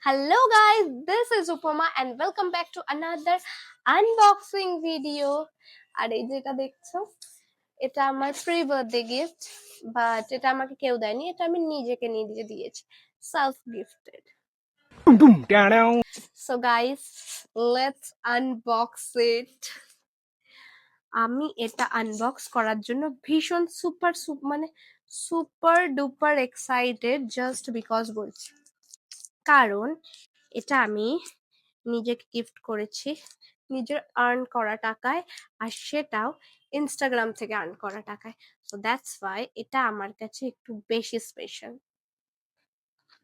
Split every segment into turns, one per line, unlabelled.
Hello guys, this is Upama and welcome back to another unboxing video. আর এই যেটা দেখছো এটা আমার প্রি বার্থডে গিফট, বাট এটা আমাকে কেউ দেয়নি, এটা আমি নিজেকে নিজে দিয়েছি, self gifted. So guys, let's unbox it. আমি এটা আনবক্স করার জন্য ভীষণ super duper excited, just because বলছি কারণ এটা আমি নিজেকে গিফট করেছি নিজের আর্ন করা টাকায়, আর সেটাও ইনস্টাগ্রাম থেকে আর্ন করা টাকায়। সো দ্যাটস ওয়াই এটা আমার কাছে একটু বেশি স্পেশাল।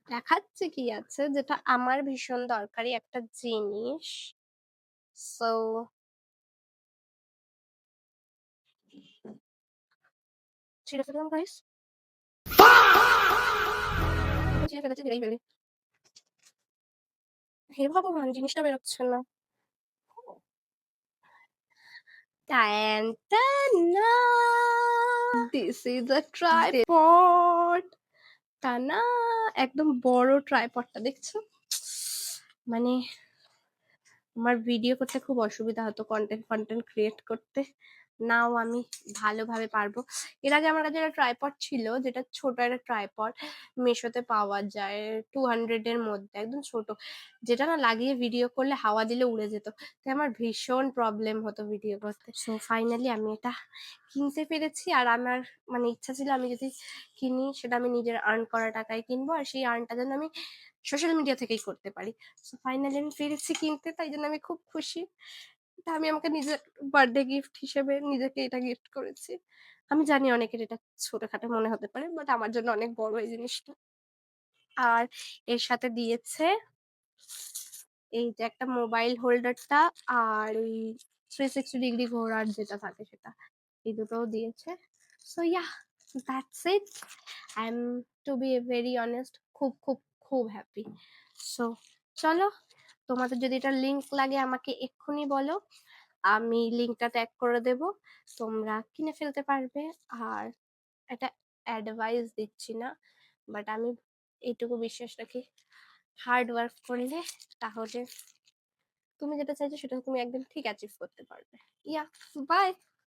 দেখাচ্ছে কি আছে, যেটা আমার ভীষণ দরকারি একটা জিনিস। সো ছিঁড়ে ফেললাম গাইস, ছিঁড়ে ফেলেছি, ছিঁড়েই ফেলি। হে ভগবান, জিনিসটা বেরোচ্ছে না। This is a tripod. টানা একদম বড় ট্রাইপডটা দেখছো, মানে আমার ভিডিও করতে খুব অসুবিধা হতো কন্টেন্ট ক্রিয়েট করতে, নাও আমি ভালোভাবে পারবো। এর আগে আমার কাছে একটা ট্রাইপড ছিল, যেটা ছোট একটা ট্রাইপড, মিশোতে পাওয়া যায় 200 এর মধ্যে, একদম ছোট, যেটা না লাগিয়ে ভিডিও করলে হাওয়া দিলে উড়ে যেত, তাই আমার ভীষণ প্রবলেম হতো ভিডিও করতে। সো ফাইনালি আমি এটা কিনতে পেরেছি, আর আমার ইচ্ছা ছিল আমি যদি কিনি সেটা আমি নিজের আর্ন করা টাকায় কিনবো, আর সেই আর্নটা যেন আমি সোশ্যাল মিডিয়া থেকেই করতে পারি। সো ফাইনালি আমি পেরেছি কিনতে, তাই জন্য আমি খুব খুশি। এটা আমি আমাকে নিজের বার্থডে গিফট হিসেবে নিজেকে এটা গিফট করেছি। আমি জানি অনেকের এটা ছোটখাটো মনে হতে পারে, বাট আমার জন্য অনেক বড় এই জিনিসটা। আর এর সাথে দিয়েছে এই যে একটা মোবাইল হোল্ডারটা, আর ওই 360 ডিগ্রি ঘোরার যেটা থাকে সেটা, এই দুটোও দিয়েছে। So yeah, that's it. I am, to be very honest, খুব খুব খুব হ্যাপি। সো চলো, তোমাদের যদি এটা লিংক লাগে আমাকে এক্ষুনি বলো, আমি লিংকটা ট্যাগ করে দেব, তোমরা কিনে ফেলতে পারবে। আর এটা অ্যাডভাইস দিচ্ছি না, বাট আমি এইটুকু বিশ্বাস রাখি, হার্ড ওয়ার্ক করলে তাহলে তুমি যেটা চাইছো সেটা তুমি একদম ঠিক অ্যাচিভ করতে পারবে। ইয়া, বাই।